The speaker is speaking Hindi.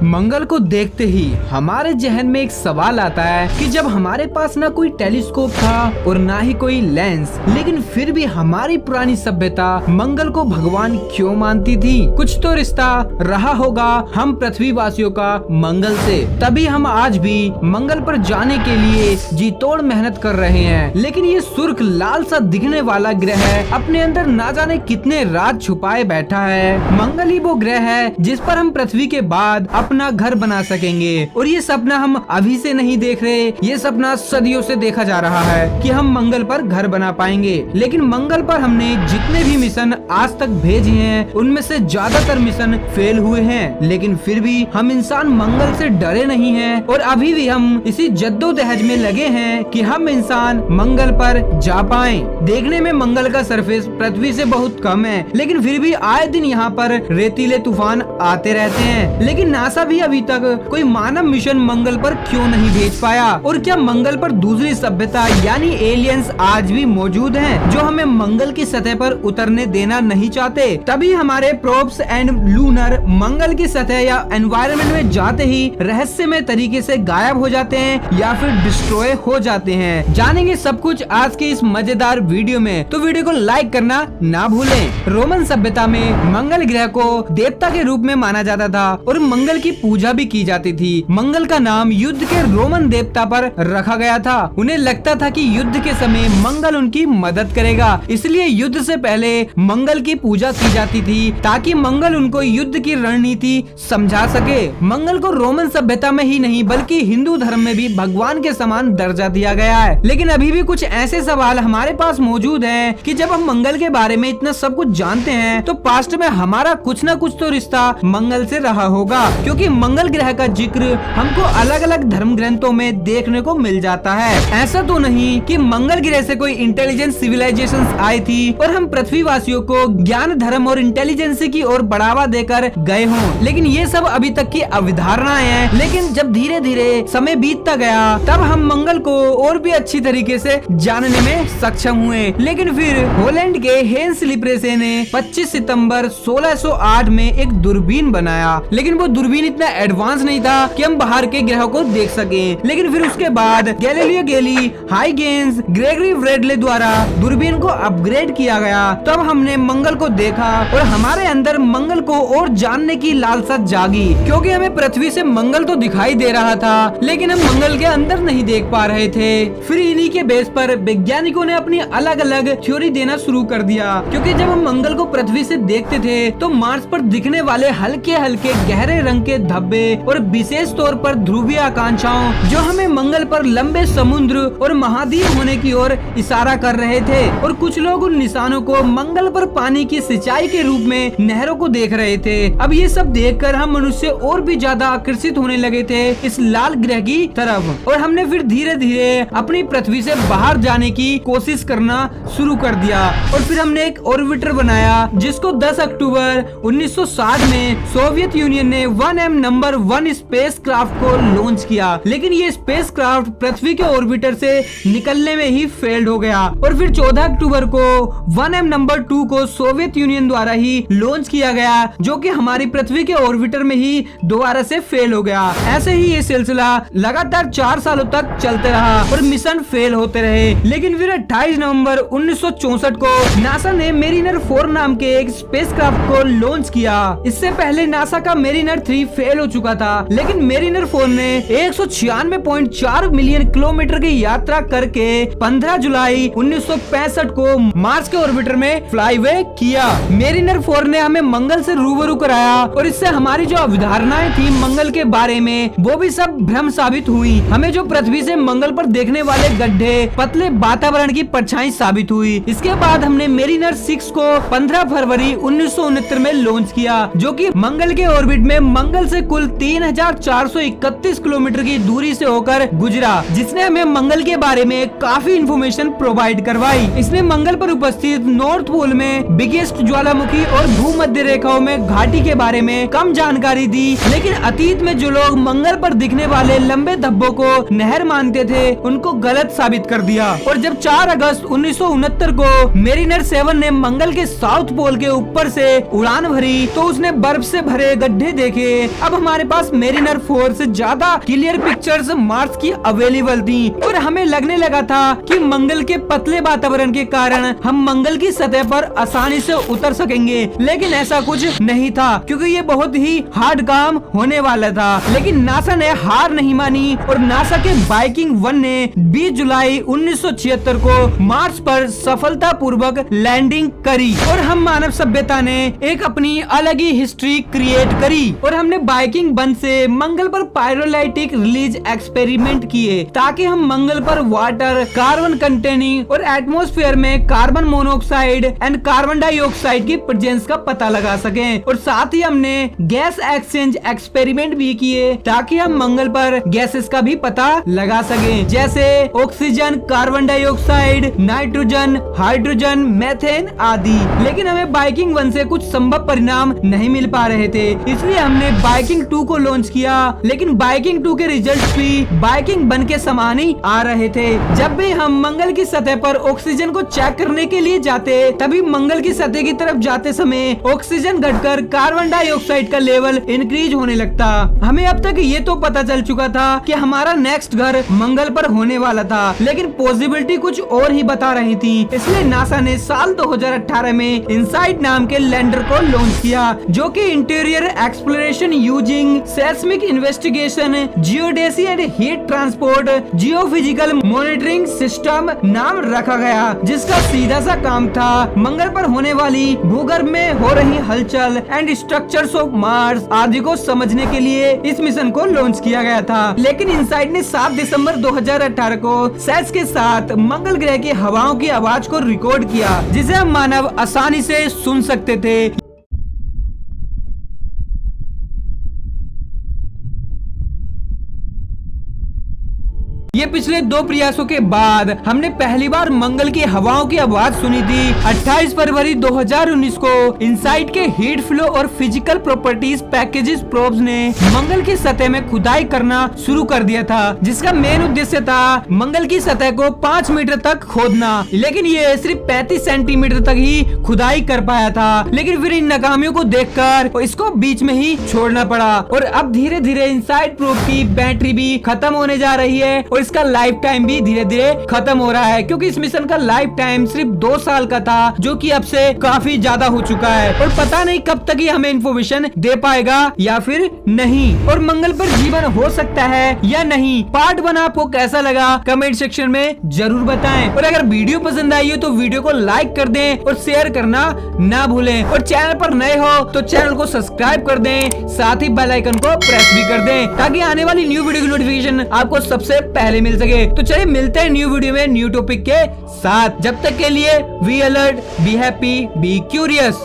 मंगल को देखते ही हमारे जहन में एक सवाल आता है कि जब हमारे पास ना कोई टेलीस्कोप था और ना ही कोई लेंस, लेकिन फिर भी हमारी पुरानी सभ्यता मंगल को भगवान क्यों मानती थी? कुछ तो रिश्ता रहा होगा हम पृथ्वी वासियों का मंगल से, तभी हम आज भी मंगल पर जाने के लिए जी तोड़ मेहनत कर रहे हैं। लेकिन ये सुर्ख लाल सा दिखने वाला ग्रह अपने अंदर ना जाने कितने राज छुपाए बैठा है। मंगल ही वो ग्रह है जिस पर हम पृथ्वी के बाद अपना घर बना सकेंगे, और ये सपना हम अभी से नहीं देख रहे, ये सपना सदियों से देखा जा रहा है कि हम मंगल पर घर बना पाएंगे। लेकिन मंगल पर हमने जितने भी मिशन आज तक भेजे हैं उनमें से ज्यादातर मिशन फेल हुए हैं, लेकिन फिर भी हम इंसान मंगल से डरे नहीं हैं और अभी भी हम इसी जद्दोजहद में लगे हैं कि हम इंसान मंगल पर जा पाएं। देखने में मंगल का सरफेस पृथ्वी से बहुत कम है, लेकिन फिर भी आए दिन यहाँ पर रेतीले तूफान आते रहते हैं। लेकिन नासा भी अभी तक कोई मानव मिशन मंगल पर क्यों नहीं भेज पाया? और क्या मंगल पर दूसरी सभ्यता यानी एलियंस आज भी मौजूद हैं जो हमें मंगल की सतह पर उतरने देना नहीं चाहते? तभी हमारे प्रोब्स एंड लूनर मंगल की सतह या एनवायरनमेंट में जाते ही रहस्यमय तरीके से गायब हो जाते हैं या फिर डिस्ट्रॉय हो जाते हैं। जानेंगे सब कुछ आज के इस मजेदार वीडियो में, तो वीडियो को लाइक करना ना भूलें। रोमन सभ्यता में मंगल ग्रह को देवता के रूप में माना जाता था और मंगल की पूजा भी की जाती थी। मंगल का नाम युद्ध के रोमन देवता पर रखा गया था। उन्हें लगता था कि युद्ध के समय मंगल उनकी मदद करेगा, इसलिए युद्ध से पहले मंगल की पूजा की जाती थी ताकि मंगल उनको युद्ध की रणनीति समझा सके। मंगल को रोमन सभ्यता में ही नहीं बल्कि हिंदू धर्म में भी भगवान के समान दर्जा दिया गया है। लेकिन अभी भी कुछ ऐसे सवाल हमारे पास मौजूद हैं कि जब हम मंगल के बारे में इतना सब कुछ जानते हैं तो पास्ट में हमारा कुछ न कुछ तो रिश्ता मंगल से रहा होगा, क्योंकि मंगल ग्रह का जिक्र हमको अलग अलग धर्म ग्रंथों में देखने को मिल जाता है। ऐसा तो नहीं कि मंगल ग्रह से कोई इंटेलिजेंट सिविलाइजेशन आई थी और हम पृथ्वी वासियों को ज्ञान, धर्म और इंटेलिजेंस की ओर बढ़ावा देकर गए हों, लेकिन ये सब अभी तक की अवधारणाएं हैं। लेकिन जब धीरे धीरे समय बीतता गया तब हम मंगल को और भी अच्छी तरीके से जानने में सक्षम हुए। लेकिन फिर हॉलैंड के हेंस लिप्रेसे ने 25 सितंबर 1608 में एक दूरबीन बनाया, लेकिन वो दूरबीन इतना एडवांस नहीं था कि हम बाहर के ग्रहों को देख सकें। लेकिन फिर उसके बाद गैलीलियो गैली, हाइगेंस, ग्रेगरी व्रेडले द्वारा दूरबीन को अपग्रेड किया गया। तब हमने मंगल को देखा और हमारे अंदर मंगल को और जानने की लालसा जागी, क्योंकि हमें पृथ्वी से मंगल तो दिखाई दे रहा था लेकिन हम मंगल के अंदर नहीं देख पा रहे थे। फिर इन्हीं के बेस पर वैज्ञानिकों ने अपनी अलग अलग थ्योरी देना शुरू कर दिया, क्योंकि जब हम मंगल को पृथ्वी से देखते थे तो मार्स पर दिखने वाले हल्के हल्के गहरे रंग के धब्बे और विशेष तौर पर ध्रुवीय आकांक्षाओं जो हमें मंगल पर लंबे समुद्र और महाद्वीप होने की ओर इशारा कर रहे थे, और कुछ लोग उन निशानों को मंगल पर पानी की सिंचाई के रूप में नहरों को देख रहे थे। अब ये सब देखकर हम मनुष्य और भी ज्यादा आकर्षित होने लगे थे इस लाल ग्रह की तरफ, और हमने फिर धीरे धीरे अपनी पृथ्वी से बाहर जाने की कोशिश करना शुरू कर दिया। और फिर हमने एक ऑर्बिटर बनाया जिसको 10 अक्टूबर 1960 में सोवियत यूनियन ने 1M नंबर 1 स्पेसक्राफ्ट को लॉन्च किया, लेकिन ये स्पेसक्राफ्ट पृथ्वी के ऑर्बिटर से निकलने में ही फेल्ड हो गया। और फिर 14 अक्टूबर को 1M नंबर 2 को सोवियत यूनियन द्वारा ही लॉन्च किया गया, जो कि हमारी पृथ्वी के ऑर्बिटर में ही दोबारा से फेल हो गया। ऐसे ही ये सिलसिला लगातार 4 सालों तक चलते रहा और मिशन फेल होते रहे। लेकिन फिर 28 नवंबर 1964 को नासा ने मेरिनर 4 नाम के एक स्पेसक्राफ्ट को लॉन्च किया। इससे पहले नासा का मेरिनर 3 फेल हो चुका था, लेकिन मेरिनर 4 ने 196.4 मिलियन किलोमीटर की यात्रा करके 15 जुलाई 1965 को मार्स के ऑर्बिटर में फ्लाईवे किया। मेरिनर 4 ने हमें मंगल से रूबरू कराया और इससे हमारी जो अवधारणाएं थी मंगल के बारे में वो भी सब भ्रम साबित हुई। हमें जो पृथ्वी से मंगल पर देखने वाले गड्ढे पतले वातावरण की परछाई साबित हुई। इसके बाद हमने मेरिनर 6 को 15 फरवरी 1969 में लॉन्च किया, जो कि मंगल के ऑर्बिट में मंगल से कुल 3431 किलोमीटर की दूरी से होकर गुजरा, जिसने हमें मंगल के बारे में काफी इंफॉर्मेशन प्रोवाइड करवाई। इसने मंगल पर उपस्थित नॉर्थ पोल में बिगेस्ट ज्वालामुखी और भूमध्य रेखाओं में घाटी के बारे में कम जानकारी दी, लेकिन अतीत में जो लोग मंगल पर दिखने वाले लंबे धब्बों को नहर मानते थे उनको गलत साबित कर दिया। और जब 4 अगस्त 1969 को मेरिनर 7 ने मंगल के साउथ पोल के ऊपर से उड़ान भरी तो उसने बर्फ से भरे गड्ढे देखे अब हमारे पास मेरिनर 4 से ज्यादा क्लियर पिक्चर्स मार्स की अवेलेबल थी और हमें लगने लगा था कि मंगल के पतले वातावरण के कारण हम मंगल की सतह पर आसानी से उतर सकेंगे, लेकिन ऐसा कुछ नहीं था क्योंकि ये बहुत ही हार्ड काम होने वाला था। लेकिन नासा ने हार नहीं मानी और नासा के वाइकिंग 1 ने 20 जुलाई 1976 को मार्स पर सफलतापूर्वक लैंडिंग करी और हम मानव सभ्यता ने एक अपनी अलग ही हिस्ट्री क्रिएट करी। और हमने वाइकिंग 1 से मंगल पर पायरोलाइटिक रिलीज एक्सपेरिमेंट किए ताकि हम मंगल पर वाटर, कार्बन कंटेनिंग और एटमॉस्फेयर में carbon monoxide and carbon dioxide की प्रेजेंस का पता लगा सकें। और साथ ही हमने गैस एक्सचेंज एक्सपेरिमेंट भी किए ताकि हम मंगल पर गैसेस का भी पता लगा सकें, जैसे oxygen, carbon dioxide, nitrogen, hydrogen, methane आदि। लेकिन हमें बाइकिंग 1 से कुछ संभव परिणाम नहीं मिल पा रहे थे, इसलिए हमने बाइकिंग 2 को लॉन्च किया। लेकिन बाइकिंग 2 के रिजल्ट भी बाइकिंग 1 के समान ही आ रहे थे। जब भी हम मंगल की सतह पर ऑक्सीजन को चेक करने के लिए जाते, तभी मंगल की सतह की तरफ जाते समय ऑक्सीजन घटकर कार्बन डाइऑक्साइड का लेवल इंक्रीज होने लगता। हमें अब तक ये तो पता चल चुका था कि हमारा नेक्स्ट घर मंगल पर होने वाला था, लेकिन पॉसिबिलिटी कुछ और ही बता रही थी। इसलिए नासा ने साल 2018 में इनसाइट नाम के लैंडर को लॉन्च किया, जो कि interior exploration using seismic investigation, geodesy and heat transport, geophysical monitoring system नाम रखा गया, जिसका सीधा सा काम था मंगल पर होने वाली भूगर्भ में हो रही हलचल एंड स्ट्रक्चर्स ऑफ मार्स आदि को समझने के लिए इस मिशन को लॉन्च किया गया था। लेकिन इनसाइट ने 7 दिसंबर 2018 को सेट्स के साथ मंगल ग्रह की हवाओं की आवाज को रिकॉर्ड किया, जिसे हम मानव आसानी से सुन सकते थे। ये पिछले 2 प्रयासों के बाद हमने पहली बार मंगल की हवाओं की आवाज सुनी थी। 28 फरवरी 2019 को इनसाइट के हीट फ्लो और फिजिकल प्रॉपर्टीज पैकेजेस प्रोब्स ने मंगल की सतह में खुदाई करना शुरू कर दिया था, जिसका मेन उद्देश्य था मंगल की सतह को 5 मीटर तक खोदना। लेकिन ये सिर्फ 35 सेंटीमीटर तक ही खुदाई कर पाया था। लेकिन फिर इन नाकामियों को देखकर इसको बीच में ही छोड़ना पड़ा और अब धीरे धीरे इनसाइट प्रोब की बैटरी भी खत्म होने जा रही है और इसका लाइफ टाइम भी धीरे धीरे खत्म हो रहा है, क्योंकि इस मिशन का लाइफ टाइम सिर्फ 2 साल का था, जो कि अब से काफी ज्यादा हो चुका है और पता नहीं कब तक ये हमें इन्फॉर्मेशन दे पाएगा या फिर नहीं। और मंगल पर जीवन हो सकता है या नहीं। पार्ट 1 आपको कैसा लगा कमेंट सेक्शन में जरूर बताएं। और अगर वीडियो पसंद आई हो तो वीडियो को लाइक कर दें और शेयर करना ना भूलें। और चैनल पर नए हो तो चैनल को सब्सक्राइब कर दें, साथ ही बेल आइकन को प्रेस भी कर दें, ताकि आने वाली न्यू वीडियो की नोटिफिकेशन आपको सबसे पहले मिल सके। तो चलिए मिलते हैं न्यू वीडियो में न्यू टॉपिक के साथ। जब तक के लिए be alert, be happy, be curious.